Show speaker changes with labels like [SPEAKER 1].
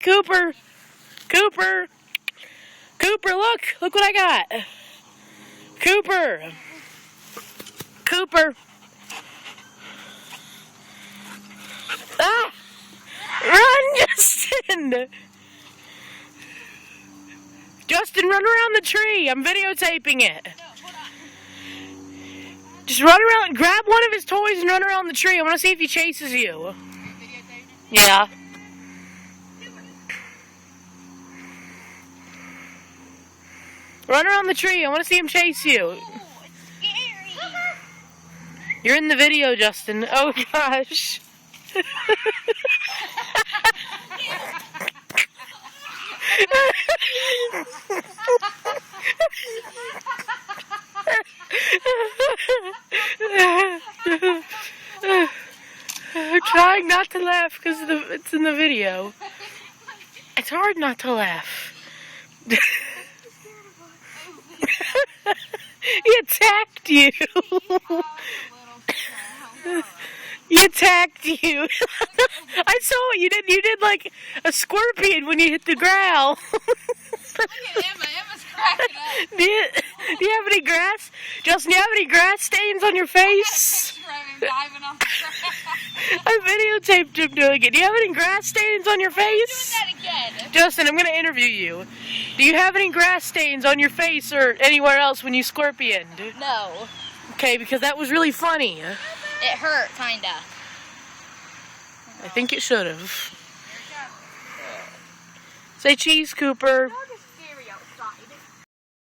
[SPEAKER 1] Cooper! Cooper! Cooper, look! Look what I got! Cooper! Cooper! Ah! Run, Justin! Justin, run around the tree. I'm videotaping it. Just run around, grab one of his toys and run around the tree. I want to see if he chases you. Yeah. Run around the tree. I want to see him chase you. You're in the video, Justin. Oh, gosh. I'm trying not to laugh because it's in the video. It's hard not to laugh. He attacked you. He attacked you. I saw what you did. You did like a scorpion when you hit the ground.
[SPEAKER 2] Look at Emma. Emma's cracking up.
[SPEAKER 1] Do you have any grass? Justin, do you have any grass stains on your face?
[SPEAKER 2] Diving off the ground.
[SPEAKER 1] I videotaped him doing it. Do you have any grass stains on your face?
[SPEAKER 2] Doing that again.
[SPEAKER 1] Justin, I'm going to interview you. Do you have any grass stains on your face or anywhere else when you scorpioned?
[SPEAKER 2] No.
[SPEAKER 1] Okay, because that was really funny.
[SPEAKER 2] It hurt, kinda.
[SPEAKER 1] I think it should have. Say cheese, Cooper.